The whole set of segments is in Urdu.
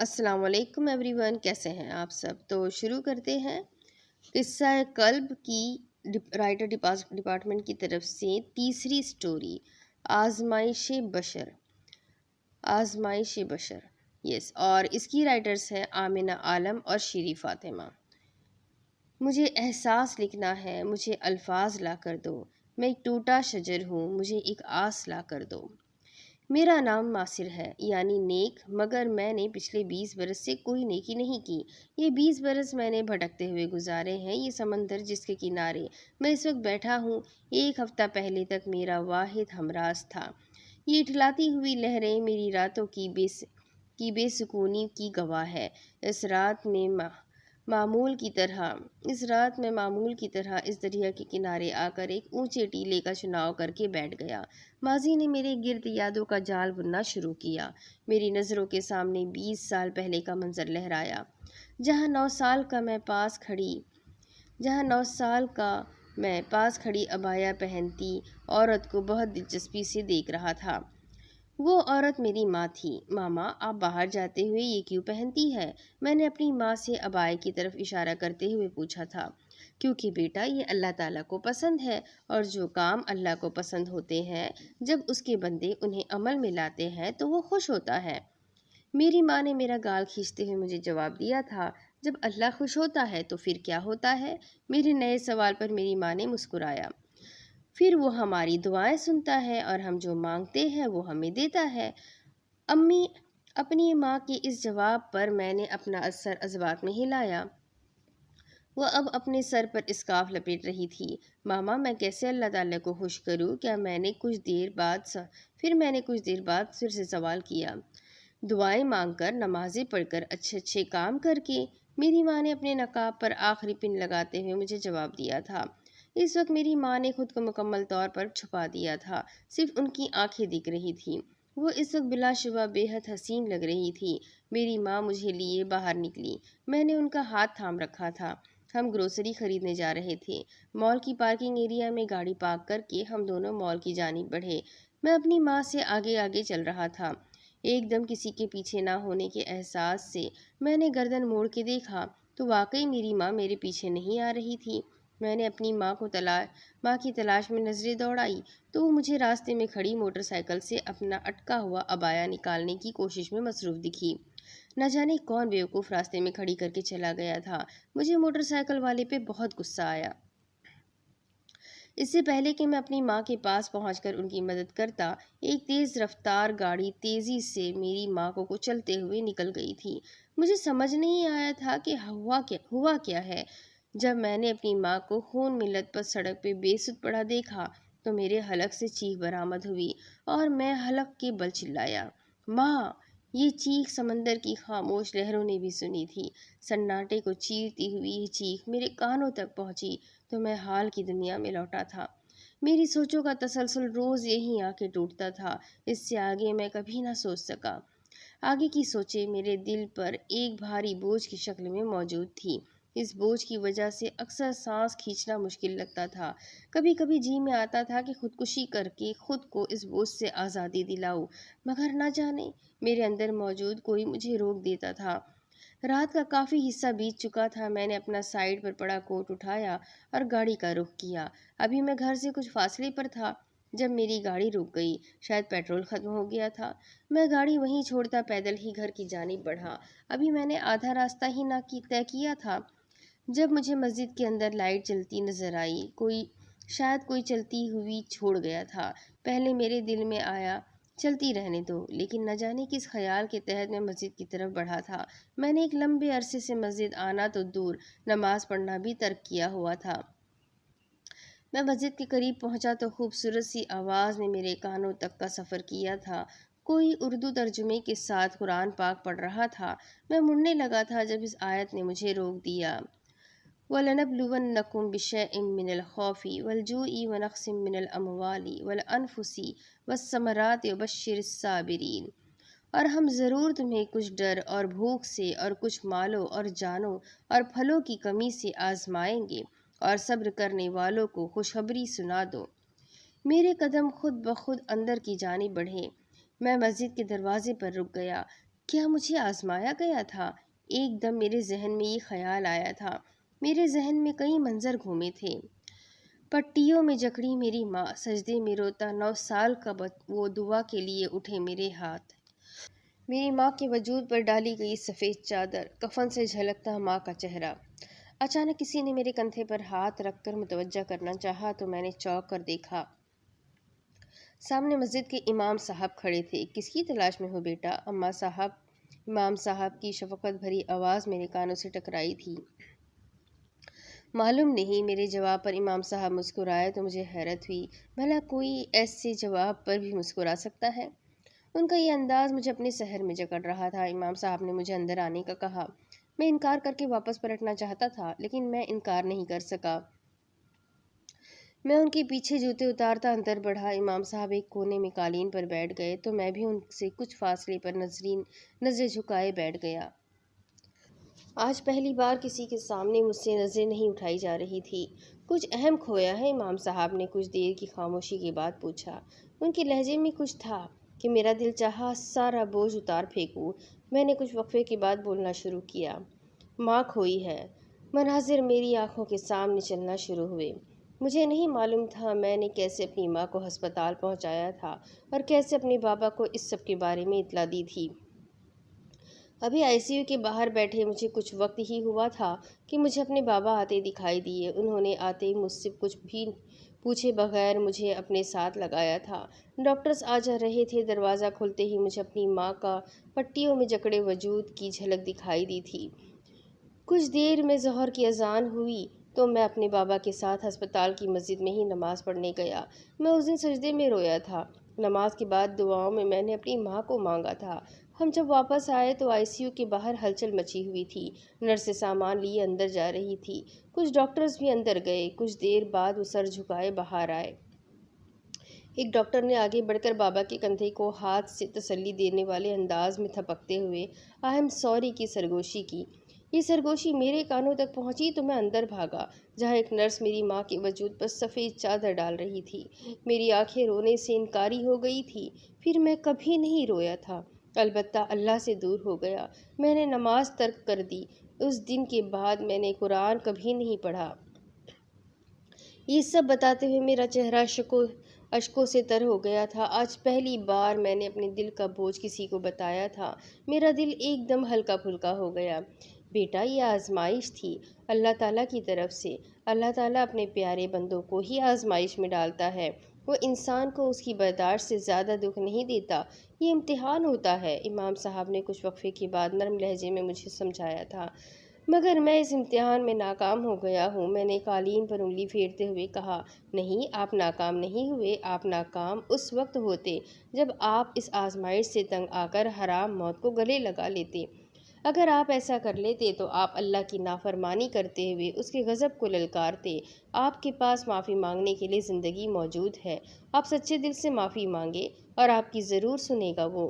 السلام علیکم ایوری ون، کیسے ہیں آپ سب؟ تو شروع کرتے ہیں۔ قصہ قلب کی رائٹر ڈپارٹمنٹ کی طرف سے تیسری سٹوری، آزمائش بشر۔ آزمائش بشر یس اور اس کی رائٹرز ہیں آمنہ عالم اور شیریں فاطمہ۔ مجھے احساس لکھنا ہے، مجھے الفاظ لا کر دو، میں ایک ٹوٹا شجر ہوں، مجھے ایک آس لا کر دو۔ میرا نام ماسر ہے، یعنی نیک، مگر میں نے پچھلے 20 برس سے کوئی نیکی نہیں کی۔ یہ 20 برس میں نے بھٹکتے ہوئے گزارے ہیں، یہ سمندر جس کے کنارے میں اس وقت بیٹھا ہوں 1 ہفتہ پہلے تک میرا واحد ہمراز تھا۔ یہ اٹھلاتی ہوئی لہریں میری راتوں کی بے سکونی کی گواہ ہے۔ اس رات میں معمول کی طرح اس دریا کے کنارے آ کر ایک اونچے ٹیلے کا چناؤ کر کے بیٹھ گیا۔ ماضی نے میرے گرد یادوں کا جال بننا شروع کیا۔ میری نظروں کے سامنے 20 سال پہلے کا منظر لہرایا، جہاں 9 سال کا میں پاس کھڑی عبایا پہنتی عورت کو بہت دلچسپی سے دیکھ رہا تھا۔ وہ عورت میری ماں تھی۔ ماما، آپ باہر جاتے ہوئے یہ کیوں پہنتی ہے؟ میں نے اپنی ماں سے عبایا کی طرف اشارہ کرتے ہوئے پوچھا تھا۔ کیونکہ بیٹا یہ اللہ تعالیٰ کو پسند ہے، اور جو کام اللہ کو پسند ہوتے ہیں جب اس کے بندے انہیں عمل میں لاتے ہیں تو وہ خوش ہوتا ہے۔ میری ماں نے میرا گال کھینچتے ہوئے مجھے جواب دیا تھا، جب اللہ خوش ہوتا ہے تو پھر کیا ہوتا ہے؟ میرے نئے سوال پر میری ماں نے مسکرایا۔ پھر وہ ہماری دعائیں سنتا ہے اور ہم جو مانگتے ہیں وہ ہمیں دیتا ہے۔ امی، اپنی ماں کے اس جواب پر میں نے اپنا سر عضبات میں ہلایا۔ وہ اب اپنے سر پر اسکارف لپیٹ رہی تھی۔ ماما، میں کیسے اللہ تعالیٰ کو خوش کروں؟ میں نے کچھ دیر بعد پھر سے سوال کیا۔ دعائیں مانگ کر، نمازیں پڑھ کر، اچھے کام کر کے، میری ماں نے اپنے نقاب پر آخری پن لگاتے ہوئے مجھے جواب دیا تھا۔ اس وقت میری ماں نے خود کو مکمل طور پر چھپا دیا تھا، صرف ان کی آنکھیں دکھ رہی تھیں۔ وہ اس وقت بلا شبہ بے حد حسین لگ رہی تھی۔ میری ماں مجھے لیے باہر نکلی۔ میں نے ان کا ہاتھ تھام رکھا تھا۔ ہم گروسری خریدنے جا رہے تھے۔ مال کی پارکنگ ایریا میں گاڑی پارک کر کے ہم دونوں مال کی جانب بڑھے۔ میں اپنی ماں سے آگے چل رہا تھا۔ ایک دم کسی کے پیچھے نہ ہونے کے احساس سے میں نے گردن موڑ کے دیکھا تو واقعی میری ماں میرے پیچھے نہیں آ رہی تھی۔ میں نے اپنی ماں کی تلاش میں نظریں دوڑائی تو وہ مجھے راستے میں کھڑی موٹر سائیکل سے اپنا اٹکا ہوا عبایا نکالنے کی کوشش میں مصروف دکھی۔ نہ جانے کون بیوقوف راستے میں کھڑی کر کے چلا گیا تھا۔ مجھے موٹر سائیکل والے پہ بہت غصہ آیا۔ اس سے پہلے کہ میں اپنی ماں کے پاس پہنچ کر ان کی مدد کرتا، ایک تیز رفتار گاڑی تیزی سے میری ماں کو کچلتے ہوئے نکل گئی تھی۔ مجھے سمجھ نہیں آیا تھا کہ ہوا کیا ہے۔ جب میں نے اپنی ماں کو خون میں لت پت سڑک پہ بے سدھ پڑا دیکھا تو میرے حلق سے چیخ برآمد ہوئی اور میں حلق کے بل چلایا، ماں! یہ چیخ سمندر کی خاموش لہروں نے بھی سنی تھی۔ سناٹے کو چیرتی ہوئی یہ چیخ میرے کانوں تک پہنچی تو میں حال کی دنیا میں لوٹا تھا۔ میری سوچوں کا تسلسل روز یہیں آ کے ٹوٹتا تھا۔ اس سے آگے میں کبھی نہ سوچ سکا۔ آگے کی سوچیں میرے دل پر ایک بھاری بوجھ کی شکل میں موجود تھی۔ اس بوجھ کی وجہ سے اکثر سانس کھینچنا مشکل لگتا تھا۔ کبھی کبھی جی میں آتا تھا کہ خودکشی کر کے خود کو اس بوجھ سے آزادی دلاؤں، مگر نہ جانے میرے اندر موجود کوئی مجھے روک دیتا تھا۔ رات کا کافی حصہ بیت چکا تھا۔ میں نے اپنا سائیڈ پر پڑا کوٹ اٹھایا اور گاڑی کا رخ کیا۔ ابھی میں گھر سے کچھ فاصلے پر تھا جب میری گاڑی رک گئی۔ شاید پیٹرول ختم ہو گیا تھا۔ میں گاڑی وہیں چھوڑتا پیدل ہی گھر کی جانب بڑھا۔ ابھی میں نے آدھا راستہ ہی نہ طے کیا تھا جب مجھے مسجد کے اندر لائٹ جلتی نظر آئی۔ شاید کوئی چلتی ہوئی چھوڑ گیا تھا۔ پہلے میرے دل میں آیا چلتی رہنے دو، لیکن نہ جانے کس خیال کے تحت میں مسجد کی طرف بڑھا تھا۔ میں نے ایک لمبے عرصے سے مسجد آنا تو دور، نماز پڑھنا بھی ترک کیا ہوا تھا۔ میں مسجد کے قریب پہنچا تو خوبصورت سی آواز نے میرے کانوں تک کا سفر کیا تھا۔ کوئی اردو ترجمے کے ساتھ قرآن پاک پڑھ رہا تھا۔ میں مڑنے لگا تھا جب اس آیت نے مجھے روک دیا۔ وَلَنَبْلُوَنَّكُمْ بِشَيْءٍ مِّنَ الْخَوْفِ وَالْجُوعِ وَنَقْصٍ مِّنَ الْأَمْوَالِ وَالْأَنفُسِ وَالثَّمَرَاتِ وَبَشِّرِ الصَّابِرِينَ، اور ہم ضرور تمہیں کچھ ڈر اور بھوک سے اور کچھ مالوں اور جانوں اور پھلوں کی کمی سے آزمائیں گے، اور صبر کرنے والوں کو خوشخبری سنا دو۔ میرے قدم خود بخود اندر کی جانب بڑھے۔ میں مسجد کے دروازے پر رک گیا۔ کیا مجھے آزمایا گیا تھا؟ ایک دم میرے ذہن میں یہ خیال آیا تھا۔ میرے ذہن میں کئی منظر گھومے تھے۔ پٹیوں میں جکڑی میری ماں، سجدے میں روتا 9 سال کا وہ دعا کے لیے اٹھے میرے ہاتھ، میری ماں کے وجود پر ڈالی گئی سفید چادر، کفن سے جھلکتا ماں کا چہرہ۔ اچانک کسی نے میرے کندھے پر ہاتھ رکھ کر متوجہ کرنا چاہا تو میں نے چونک کر دیکھا۔ سامنے مسجد کے امام صاحب کھڑے تھے۔ کس کی تلاش میں ہو بیٹا؟ امام صاحب کی شفقت بھری آواز میرے کانوں سے ٹکرائی تھی۔ معلوم نہیں، میرے جواب پر امام صاحب مسکرائے تو مجھے حیرت ہوئی، بھلا کوئی ایسے جواب پر بھی مسکرا سکتا ہے؟ ان کا یہ انداز مجھے اپنے سحر میں جکڑ رہا تھا۔ امام صاحب نے مجھے اندر آنے کا کہا۔ میں انکار کر کے واپس پلٹنا چاہتا تھا، لیکن میں انکار نہیں کر سکا۔ میں ان کے پیچھے جوتے اتارتا اندر بڑھا۔ امام صاحب ایک کونے میں قالین پر بیٹھ گئے تو میں بھی ان سے کچھ فاصلے پر نظریں جھکائے بیٹھ گیا۔ آج پہلی بار کسی کے سامنے مجھ سے نظریں نہیں اٹھائی جا رہی تھی۔ کچھ اہم کھویا ہے؟ امام صاحب نے کچھ دیر کی خاموشی کے بعد پوچھا۔ ان کے لہجے میں کچھ تھا کہ میرا دل چاہا سارا بوجھ اتار پھینکوں۔ میں نے کچھ وقفے کے بعد بولنا شروع کیا۔ ماں کھوئی ہے۔ مناظر میری آنکھوں کے سامنے چلنا شروع ہوئے۔ مجھے نہیں معلوم تھا میں نے کیسے اپنی ماں کو ہسپتال پہنچایا تھا اور کیسے اپنے بابا کو اس سب کے بارے میں اطلاع دی تھی۔ ابھی ICU کے باہر بیٹھے مجھے کچھ وقت ہی ہوا تھا کہ مجھے اپنے بابا آتے دکھائی دیے۔ انہوں نے آتے ہی مجھ سے کچھ بھی پوچھے بغیر مجھے اپنے ساتھ لگایا تھا۔ ڈاکٹرز آ جا رہے تھے۔ دروازہ کھلتے ہی مجھے اپنی ماں کا پٹیوں میں جکڑے وجود کی جھلک دکھائی دی تھی۔ کچھ دیر میں ظہر کی اذان ہوئی تو میں اپنے بابا کے ساتھ ہسپتال کی مسجد میں ہی نماز پڑھنے گیا۔ میں اس دن سجدے میں رویا تھا۔ نماز کے بعد دعاؤں میں نے اپنی ماں کو مانگا تھا۔ ہم جب واپس آئے تو ICU کے باہر ہلچل مچی ہوئی تھی۔ نرسیں سامان لیے اندر جا رہی تھی۔ کچھ ڈاکٹرز بھی اندر گئے۔ کچھ دیر بعد وہ سر جھکائے باہر آئے۔ ایک ڈاکٹر نے آگے بڑھ کر بابا کے کندھے کو ہاتھ سے تسلی دینے والے انداز میں تھپکتے ہوئے "I am sorry" کی سرگوشی کی۔ یہ سرگوشی میرے کانوں تک پہنچی تو میں اندر بھاگا، جہاں ایک نرس میری ماں کے وجود پر سفید چادر ڈال رہی تھی۔ میری آنکھیں رونے سے انکاری ہو گئی تھی۔ پھر میں کبھی نہیں رویا تھا، البتہ اللہ سے دور ہو گیا۔ میں نے نماز ترک کر دی۔ اس دن کے بعد میں نے قرآن کبھی نہیں پڑھا۔ یہ سب بتاتے ہوئے میرا چہرہ اشکوں سے تر ہو گیا تھا۔ آج پہلی بار میں نے اپنے دل کا بوجھ کسی کو بتایا تھا۔ میرا دل ایک دم ہلکا پھلکا ہو گیا۔ بیٹا، یہ آزمائش تھی اللہ تعالیٰ کی طرف سے۔ اللہ تعالیٰ اپنے پیارے بندوں کو ہی آزمائش میں ڈالتا ہے۔ وہ انسان کو اس کی برداشت سے زیادہ دکھ نہیں دیتا۔ یہ امتحان ہوتا ہے۔ امام صاحب نے کچھ وقفے کے بعد نرم لہجے میں مجھے سمجھایا تھا۔ مگر میں اس امتحان میں ناکام ہو گیا ہوں۔ میں نے قالین پر انگلی پھیرتے ہوئے کہا۔ نہیں، آپ ناکام نہیں ہوئے۔ آپ ناکام اس وقت ہوتے جب آپ اس آزمائش سے تنگ آ کر حرام موت کو گلے لگا لیتے۔ اگر آپ ایسا کر لیتے تو آپ اللہ کی نافرمانی کرتے ہوئے اس کے غضب کو للکارتے۔ آپ کے پاس معافی مانگنے کے لیے زندگی موجود ہے۔ آپ سچے دل سے معافی مانگے اور آپ کی ضرور سنے گا وہ۔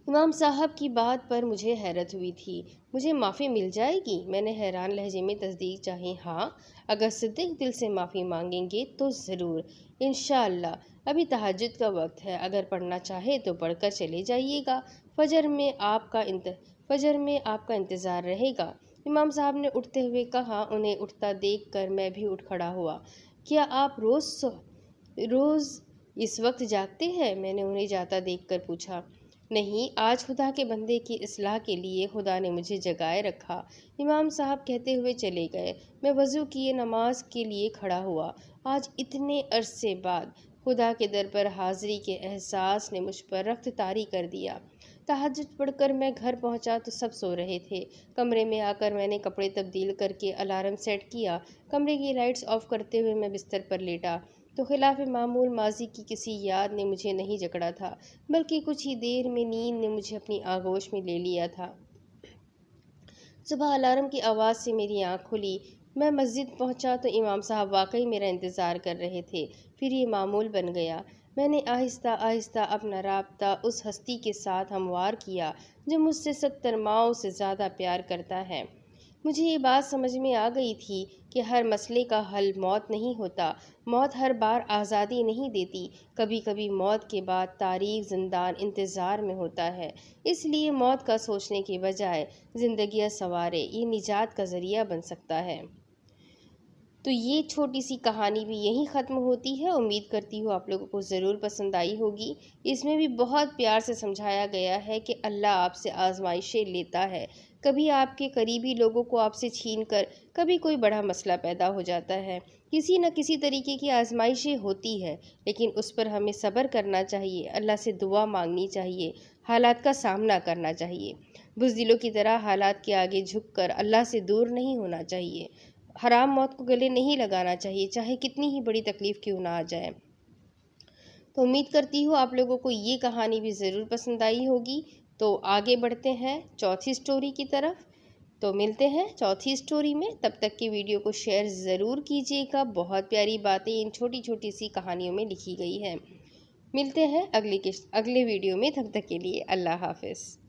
امام صاحب کی بات پر مجھے حیرت ہوئی تھی۔ مجھے معافی مل جائے گی؟ میں نے حیران لہجے میں تصدیق چاہی۔ ہاں، اگر صدق دل سے معافی مانگیں گے تو ضرور، انشاءاللہ۔ ابھی تہجد کا وقت ہے، اگر پڑھنا چاہے تو پڑھ کر چلے جائیے گا۔ فجر میں آپ کا انتظار رہے گا۔ امام صاحب نے اٹھتے ہوئے کہا۔ انہیں اٹھتا دیکھ کر میں بھی اٹھ کھڑا ہوا۔ کیا آپ روز اس وقت جاگتے ہیں؟ میں نے انہیں جاتا دیکھ کر پوچھا۔ نہیں، آج خدا کے بندے کی اصلاح کے لیے خدا نے مجھے جگائے رکھا، امام صاحب کہتے ہوئے چلے گئے۔ میں وضو کیے نماز کے لیے کھڑا ہوا۔ آج اتنے عرصے بعد خدا کے در پر حاضری کے احساس نے مجھ پر رخت طاری کر دیا۔ تہجد پڑھ کر میں گھر پہنچا تو سب سو رہے تھے۔ کمرے میں آ کر میں نے کپڑے تبدیل کر کے الارم سیٹ کیا۔ کمرے کی لائٹس آف کرتے ہوئے میں بستر پر لیٹا تو خلاف معمول ماضی کی کسی یاد نے مجھے نہیں جکڑا تھا، بلکہ کچھ ہی دیر میں نیند نے مجھے اپنی آغوش میں لے لیا تھا۔ صبح الارم کی آواز سے میری آنکھ کھلی۔ میں مسجد پہنچا تو امام صاحب واقعی میرا انتظار کر رہے تھے۔ پھر یہ معمول بن گیا۔ میں نے آہستہ آہستہ اپنا رابطہ اس ہستی کے ساتھ ہموار کیا جو مجھ سے 70 ماؤں سے زیادہ پیار کرتا ہے۔ مجھے یہ بات سمجھ میں آ گئی تھی کہ ہر مسئلے کا حل موت نہیں ہوتا۔ موت ہر بار آزادی نہیں دیتی، کبھی کبھی موت کے بعد تاریک زندان انتظار میں ہوتا ہے۔ اس لیے موت کا سوچنے کے بجائے زندگیاں سنوارے یہ نجات کا ذریعہ بن سکتا ہے۔ تو یہ چھوٹی سی کہانی بھی یہیں ختم ہوتی ہے۔ امید کرتی ہوں آپ لوگوں کو ضرور پسند آئی ہوگی۔ اس میں بھی بہت پیار سے سمجھایا گیا ہے کہ اللہ آپ سے آزمائشیں لیتا ہے۔ کبھی آپ کے قریبی لوگوں کو آپ سے چھین کر کبھی کوئی بڑا مسئلہ پیدا ہو جاتا ہے۔ کسی نہ کسی طریقے کی آزمائشیں ہوتی ہے، لیکن اس پر ہمیں صبر کرنا چاہیے، اللہ سے دعا مانگنی چاہیے، حالات کا سامنا کرنا چاہیے۔ بزدلوں کی طرح حالات کے آگے جھک کر اللہ سے دور نہیں ہونا چاہیے۔ حرام موت کو گلے نہیں لگانا چاہیے، چاہے کتنی ہی بڑی تکلیف کیوں نہ آ جائے۔ تو امید کرتی ہوں آپ لوگوں کو یہ کہانی بھی ضرور پسند آئی ہوگی۔ تو آگے بڑھتے ہیں چوتھی سٹوری کی طرف۔ تو ملتے ہیں چوتھی سٹوری میں، تب تک کی ویڈیو کو شیئر ضرور کیجیے گا۔ بہت پیاری باتیں ان چھوٹی چھوٹی سی کہانیوں میں لکھی گئی ہیں۔ ملتے ہیں اگلے ویڈیو میں، تب تک کے لیے اللہ حافظ۔